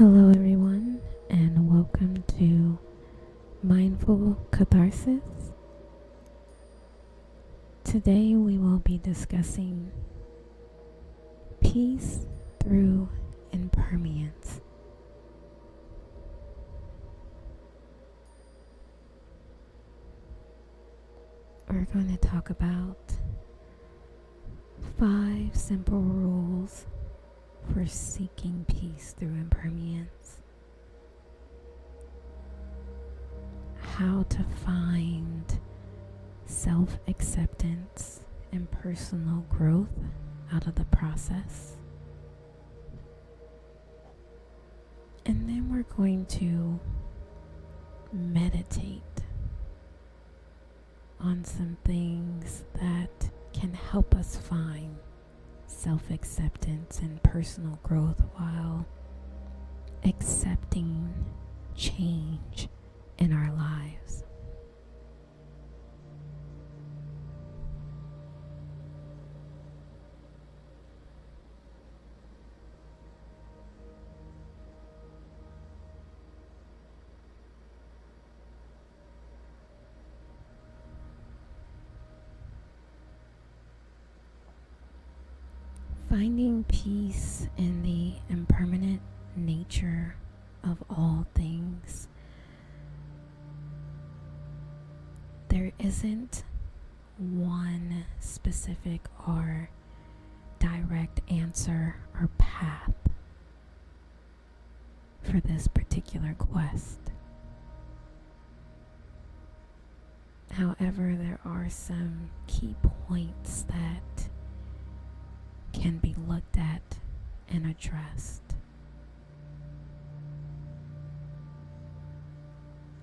Hello, everyone, and welcome to Mindful Katharsis. Today, we will be discussing peace through impermanence. We're going to talk about 5 simple rules for seeking peace through impermanence. How to find self-acceptance and personal growth out of the process. And then we're going to meditate on some things that can help us find self-acceptance and personal growth while accepting change in our lives. Finding peace in the impermanent nature of all things. There isn't one specific or direct answer or path for this particular quest. However, there are some key points that can be looked at and addressed,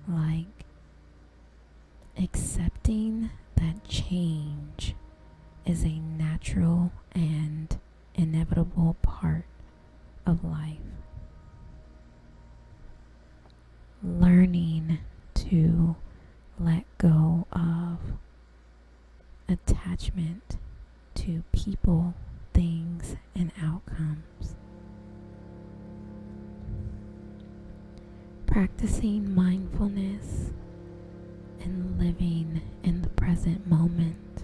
like accepting that change is a natural and inevitable part of life. Learning to let go of attachment to people, things, and outcomes. Practicing mindfulness and living in the present moment.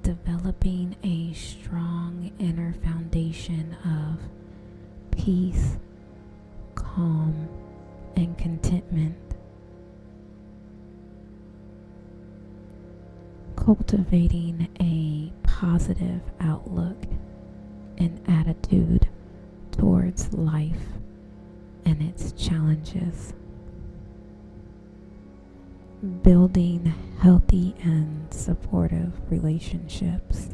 Developing a strong inner foundation of peace, calm, and contentment. Cultivating a positive outlook and attitude towards life and its challenges. Building healthy and supportive relationships.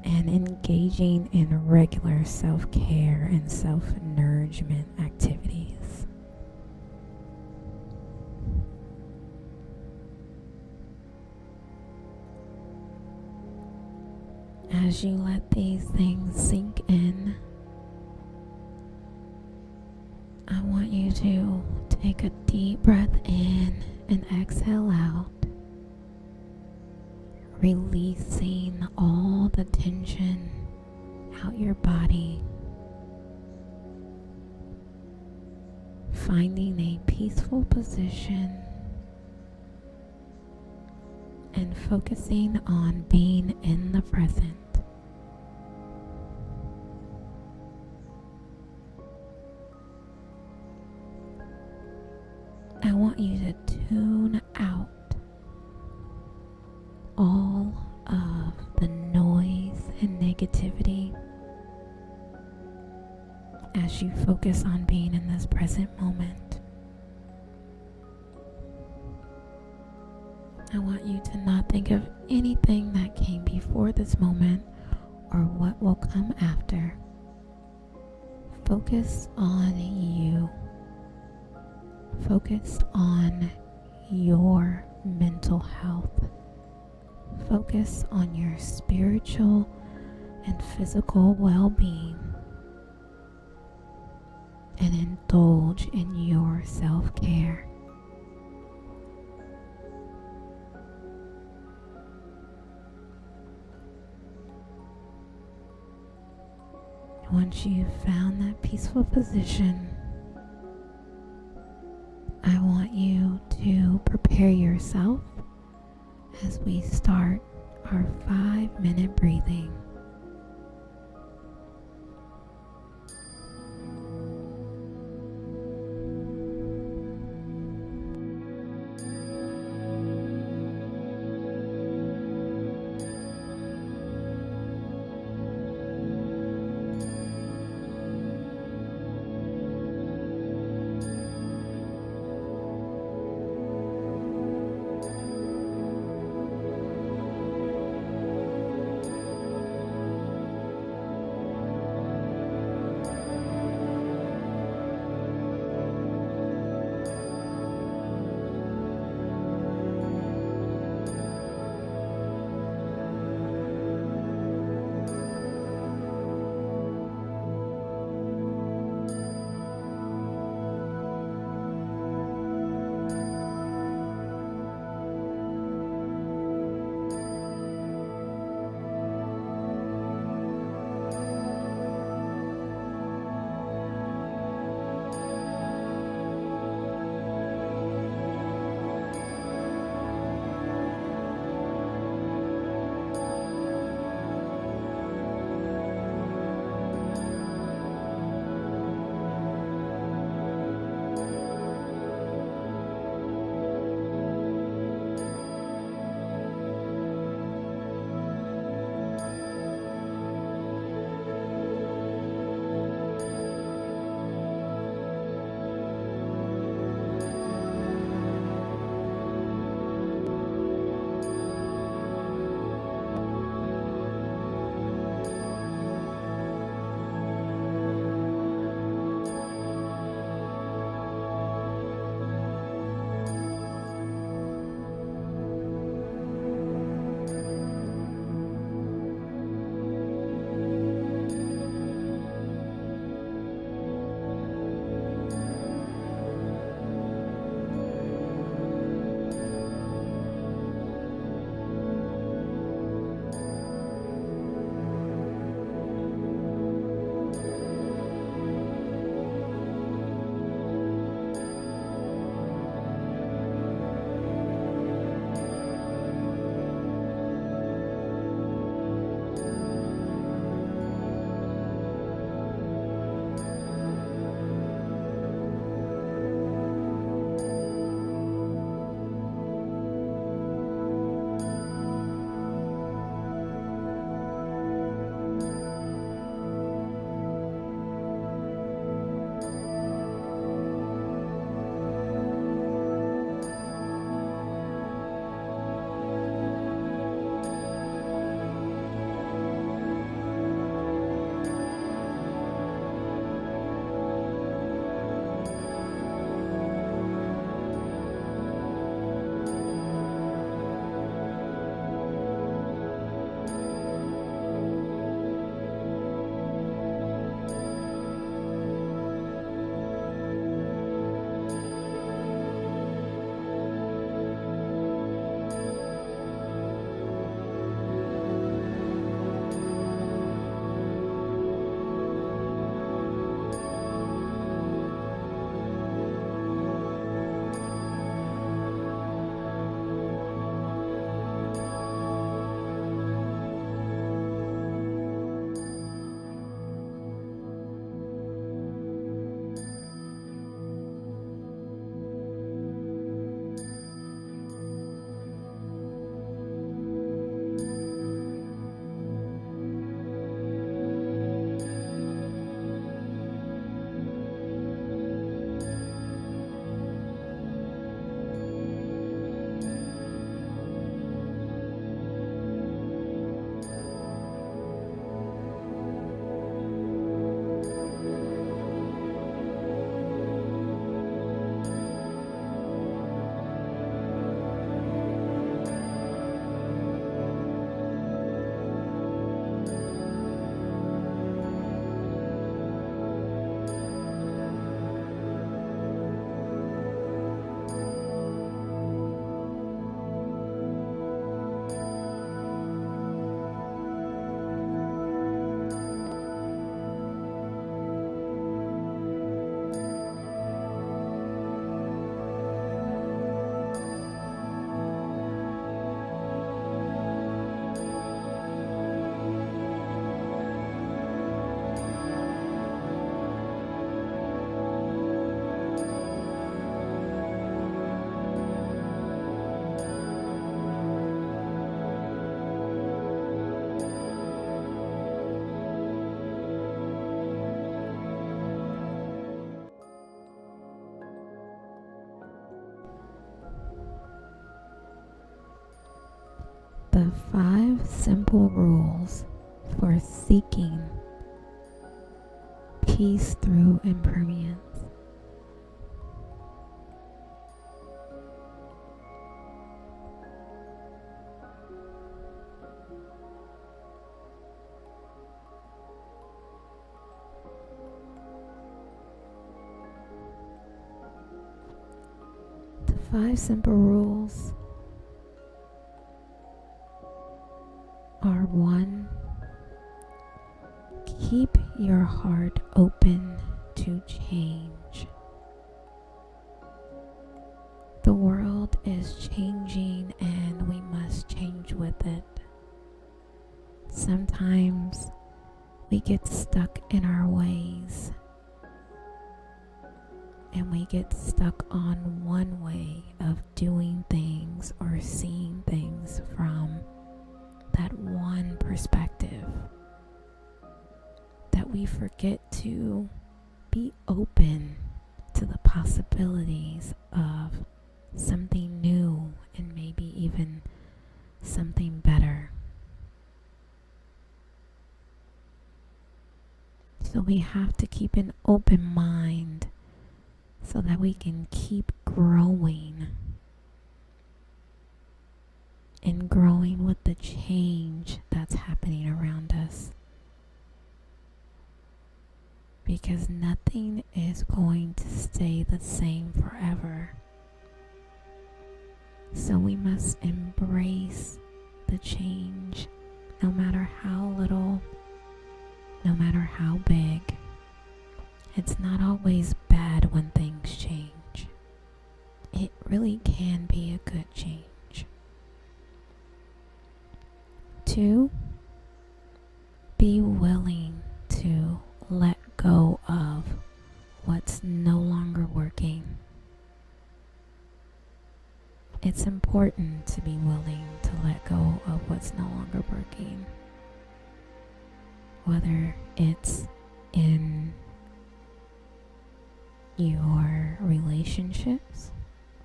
And engaging in regular self-care and self-nourishment activities. As you let these things sink in, I want you to take a deep breath in and exhale out, releasing all the tension out your body, finding a peaceful position and focusing on being in the present. I want you to tune out all of the noise and negativity as you focus on being in this present moment. I want you to not think of anything that came before this moment or what will come after. Focus on you. Focus on your mental health. Focus on your spiritual and physical well-being. And indulge in your self-care. Once you've found that peaceful position, I want you to prepare yourself as we start our 5-minute breathing. The 5 simple rules for seeking peace through impermanence. The 5 simple rules are: 1. Keep your heart open to change. The world is changing and we must change with it. Sometimes we get stuck in our ways and we get stuck on one way of doing things or seeing things from that one perspective, that we forget to be open to the possibilities of something new and maybe even something better. So we have to keep an open mind so that we can keep growing and growing with the change that's happening around us. Because nothing is going to stay the same forever. So we must embrace the change, no matter how little, no matter how big. It's not always bad when things change. It really can be a good change. 2, be willing to let go of what's no longer working. It's important to be willing to let go of what's no longer working. Whether it's in your relationships,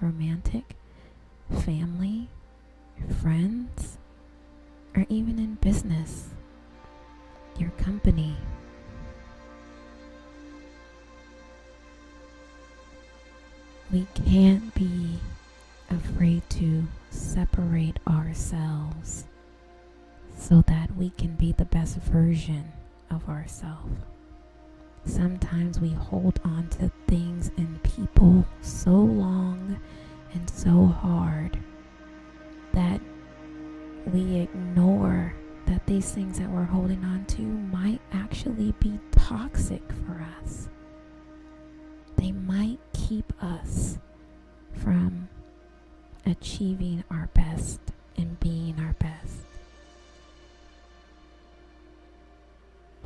romantic, family, friends, or even in business, your company. We can't be afraid to separate ourselves so that we can be the best version of ourselves. Sometimes we hold on to things and people so long and so hard that we ignore that these things that we're holding on to might actually be toxic for us. They might keep us from achieving our best and being our best.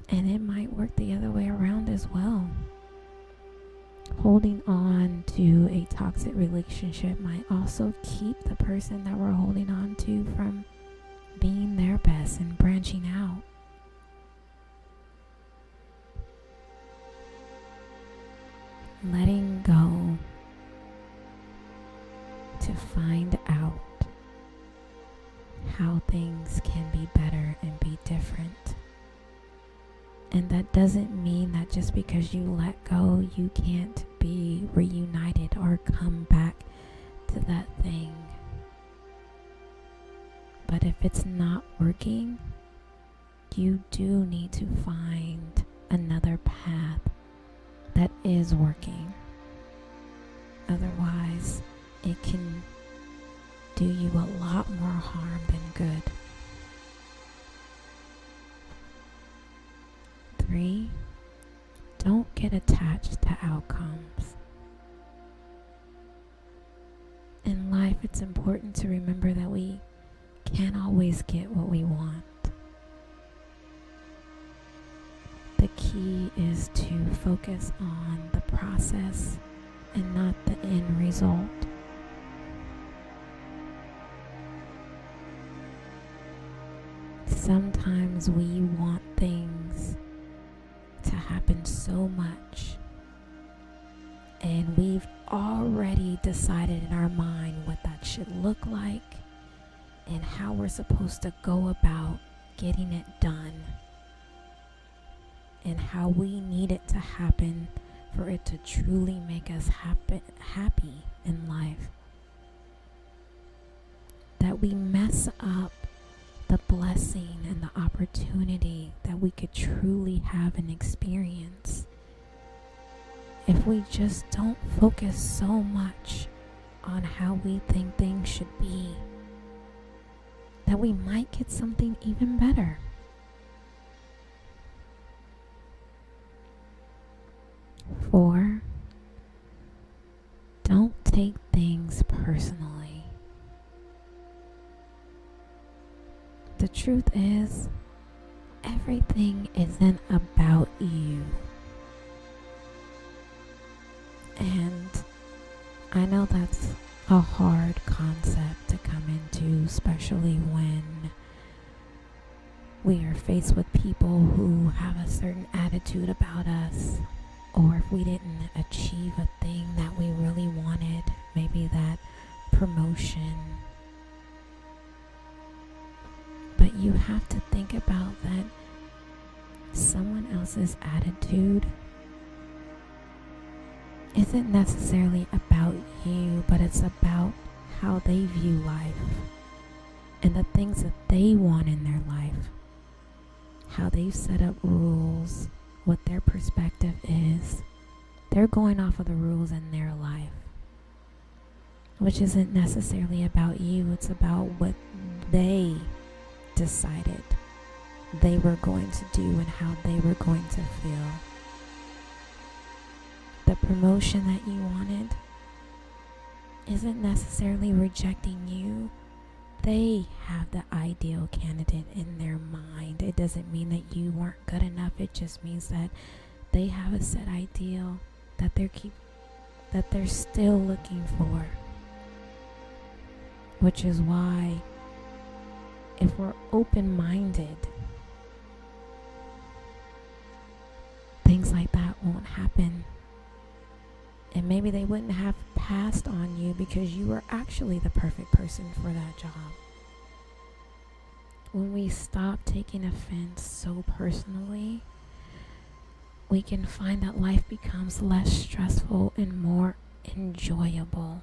And it might work the other way around as well. Holding on to a toxic relationship might also keep the person that we're holding on to from being their best and branching out. Letting go to find out how things can be better and be different. And that doesn't mean that just because you let go, you can't be reunited or come back to that thing. But if it's not working, you do need to find another path that is working. Otherwise, it can do you a lot more harm than good. 3, don't get attached to outcomes. In life, it's important to remember that we can't always get what we want. The key is to focus on the process and not the end result. Sometimes we want things to happen so much, and we've already decided in our mind what that should look like and how we're supposed to go about getting it done, and how we need it to happen for it to truly make us happy in life. That we mess up the blessing and the opportunity that we could truly have an experience if we just don't focus so much on how we think things should be, that we might get something even better. Four, don't take things personally. The truth is, everything isn't about you. And I know that's a hard concept to come into, especially when we are faced with people who have a certain attitude about us, or if we didn't achieve a thing that we really wanted, maybe that promotion. But you have to think about that someone else's attitude isn't necessarily about you, but it's about how they view life and the things that they want in their life, how they've set up rules, what their perspective is. They're going off of the rules in their life, which isn't necessarily about you. It's about what they decided they were going to do and how they were going to feel. The promotion that you wanted isn't necessarily rejecting you. They have the ideal candidate in their mind. It doesn't mean that you weren't good enough. It just means that they have a set ideal that they're still looking for. Which is why, if we're open-minded, things like that won't happen. And maybe they wouldn't have passed on you because you were actually the perfect person for that job. When we stop taking offense so personally, we can find that life becomes less stressful and more enjoyable.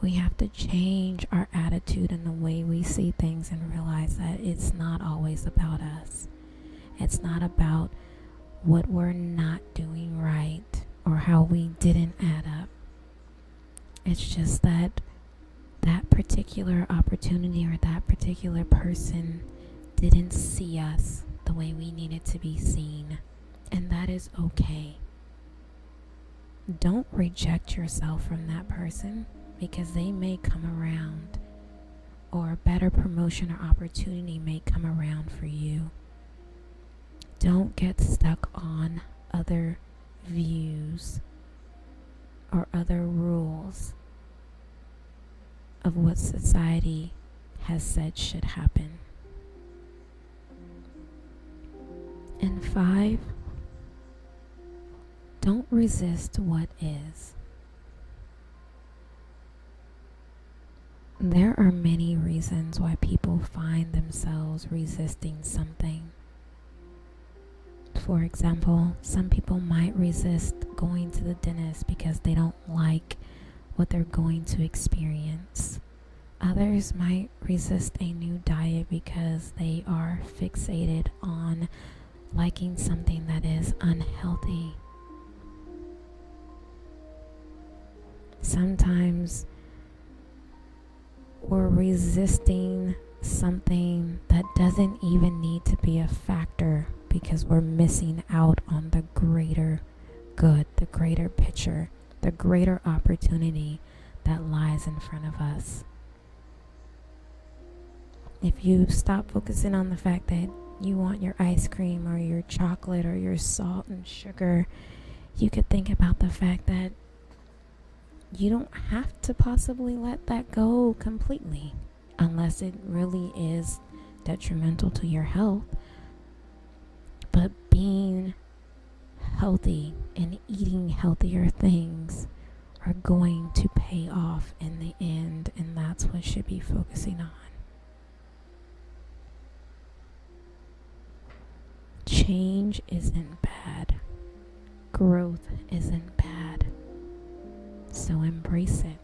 We have to change our attitude and the way we see things and realize that it's not always about us. It's not about what we're not doing right or how we didn't add up. It's just that that particular opportunity or that particular person didn't see us the way we needed to be seen, and that is okay. Don't reject yourself from that person, because they may come around, or a better promotion or opportunity may come around for you. Don't get stuck on other views or other rules of what society has said should happen. And 5, don't resist what is. There are many reasons why people find themselves resisting something. For example, some people might resist going to the dentist because they don't like what they're going to experience. Others might resist a new diet because they are fixated on liking something that is unhealthy. Sometimes we're resisting something that doesn't even need to be a factor because we're missing out on the greater good, the greater picture, the greater opportunity that lies in front of us. If you stop focusing on the fact that you want your ice cream or your chocolate or your salt and sugar, you could think about the fact that you don't have to possibly let that go completely unless it really is detrimental to your health. But being healthy and eating healthier things are going to pay off in the end, and that's what should be focusing on. Change isn't bad. Growth isn't bad. So embrace it.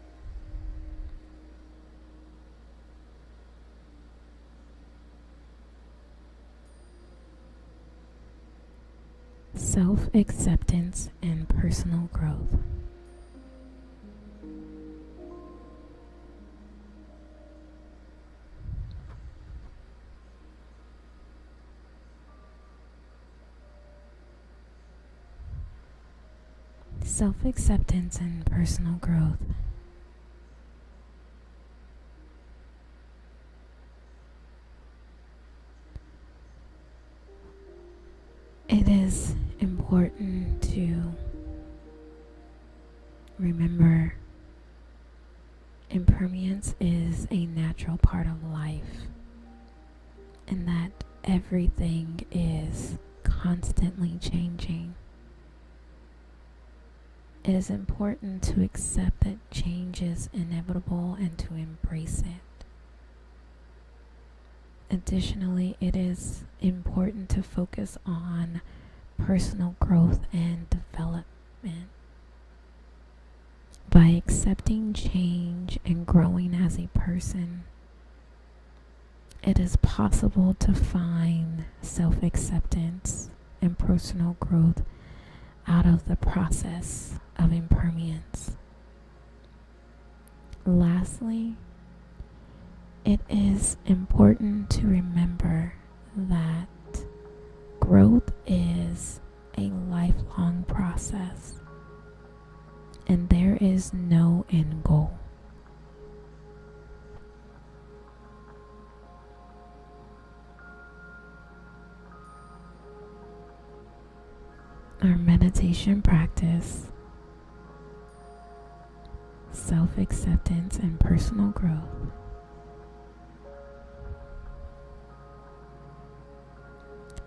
Self-acceptance and personal growth. Self-acceptance and personal growth. It is important to remember impermanence is a natural part of life, and that everything is constantly changing. It is important to accept that change is inevitable and to embrace it. Additionally, it is important to focus on personal growth and development. By accepting change and growing as a person, it is possible to find self-acceptance and personal growth out of the process of impermanence. Lastly, it is important to remember that growth is a lifelong process, and there is no end goal. Our meditation practice, self-acceptance and personal growth,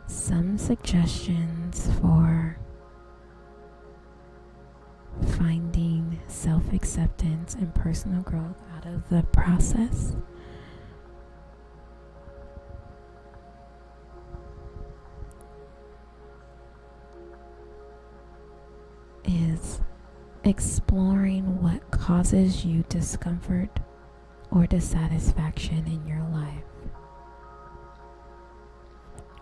some suggestions for finding self-acceptance and personal growth out of the process. Is exploring what causes you discomfort or dissatisfaction in your life.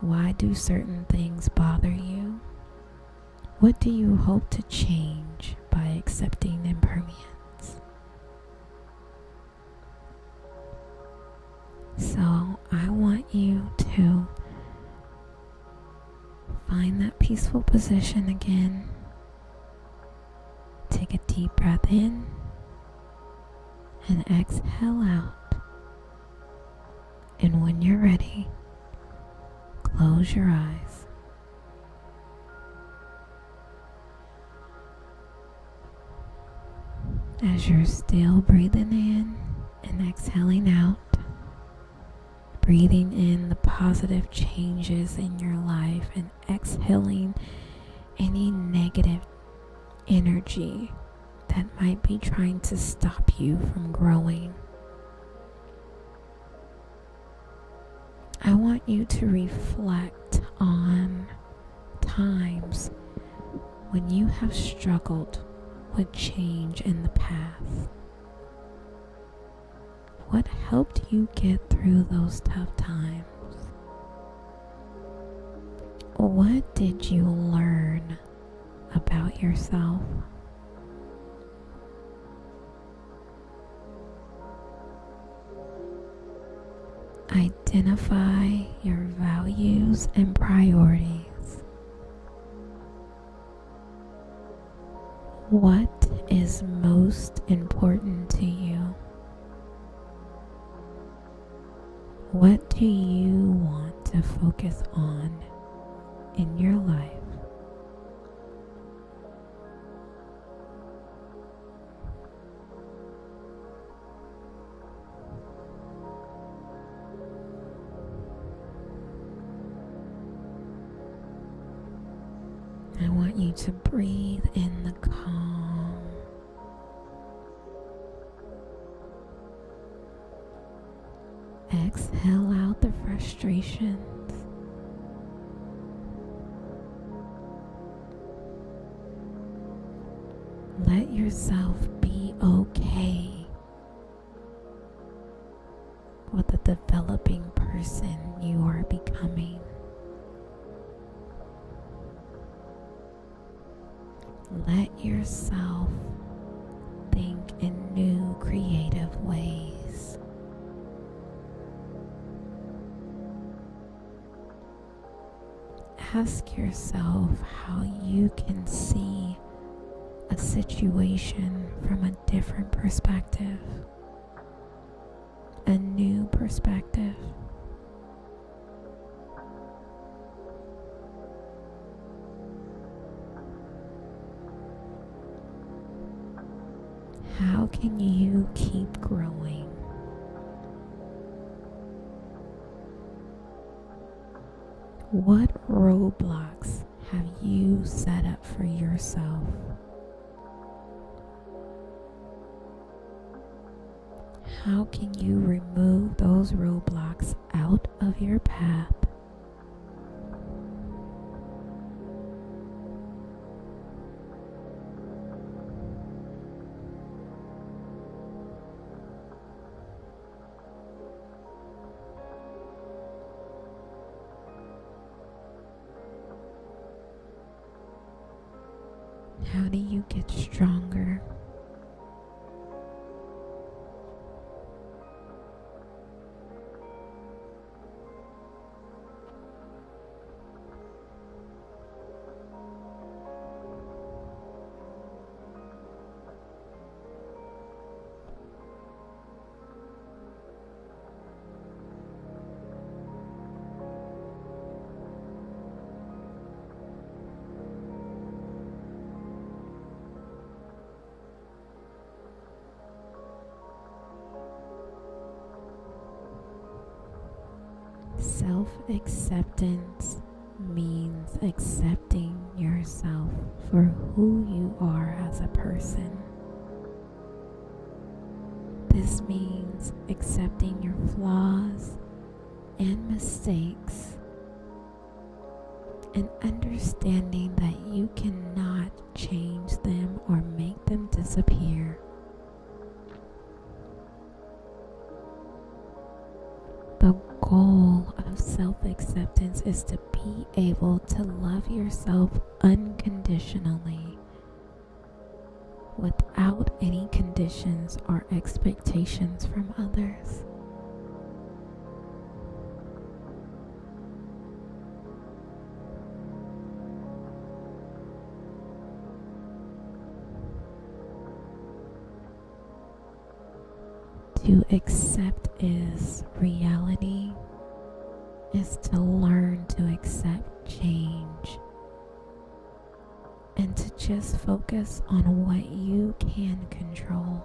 Why do certain things bother you? What do you hope to change by accepting impermanence? So I want you to find that peaceful position again. Take a deep breath in and exhale out. And when you're ready, close your eyes. As you're still breathing in and exhaling out, breathing in the positive changes in your life and exhaling any negative energy that might be trying to stop you from growing. I want you to reflect on times when you have struggled with change in the past. What helped you get through those tough times? What did you learn about yourself? Identify your values and priorities. What is most important to you? What do you want to focus on in your life? I want you to breathe in the calm Exhale out the frustrations. Let yourself be okay with the developing person you are becoming. Let yourself think in new creative ways. Ask yourself how you can see a situation from a different perspective, a new perspective. How can you keep growing? What roadblocks have you set up for yourself? How can you remove those roadblocks out of your path? How do you get stronger? Self-acceptance means accepting yourself for who you are as a person. This means accepting your flaws and mistakes and understanding that you cannot change them or make them disappear. The goal of self-acceptance is to be able to love yourself unconditionally, without any conditions or expectations from others. To accept is reality, is to learn to accept change and to just focus on what you can control.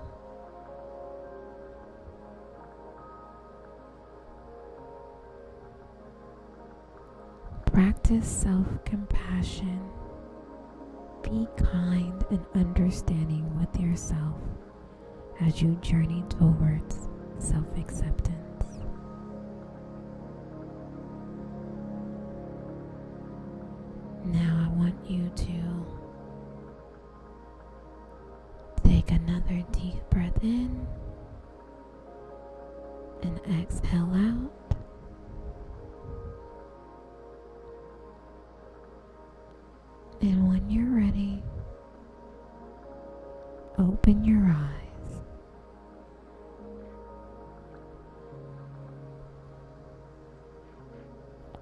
Practice self-compassion. Be kind and understanding with yourself as you journey towards self-acceptance. Now I want you to take another deep breath in and exhale out. And when you're ready, open your eyes.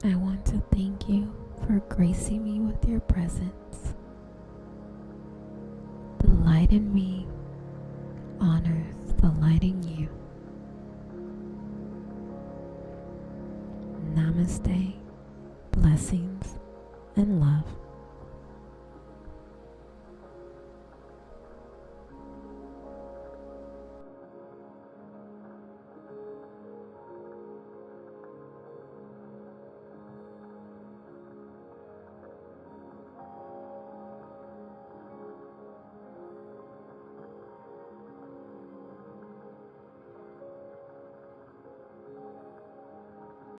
I want to thank you for gracing me with your presence. The light in me honors the light in you. Namaste, blessings, and love.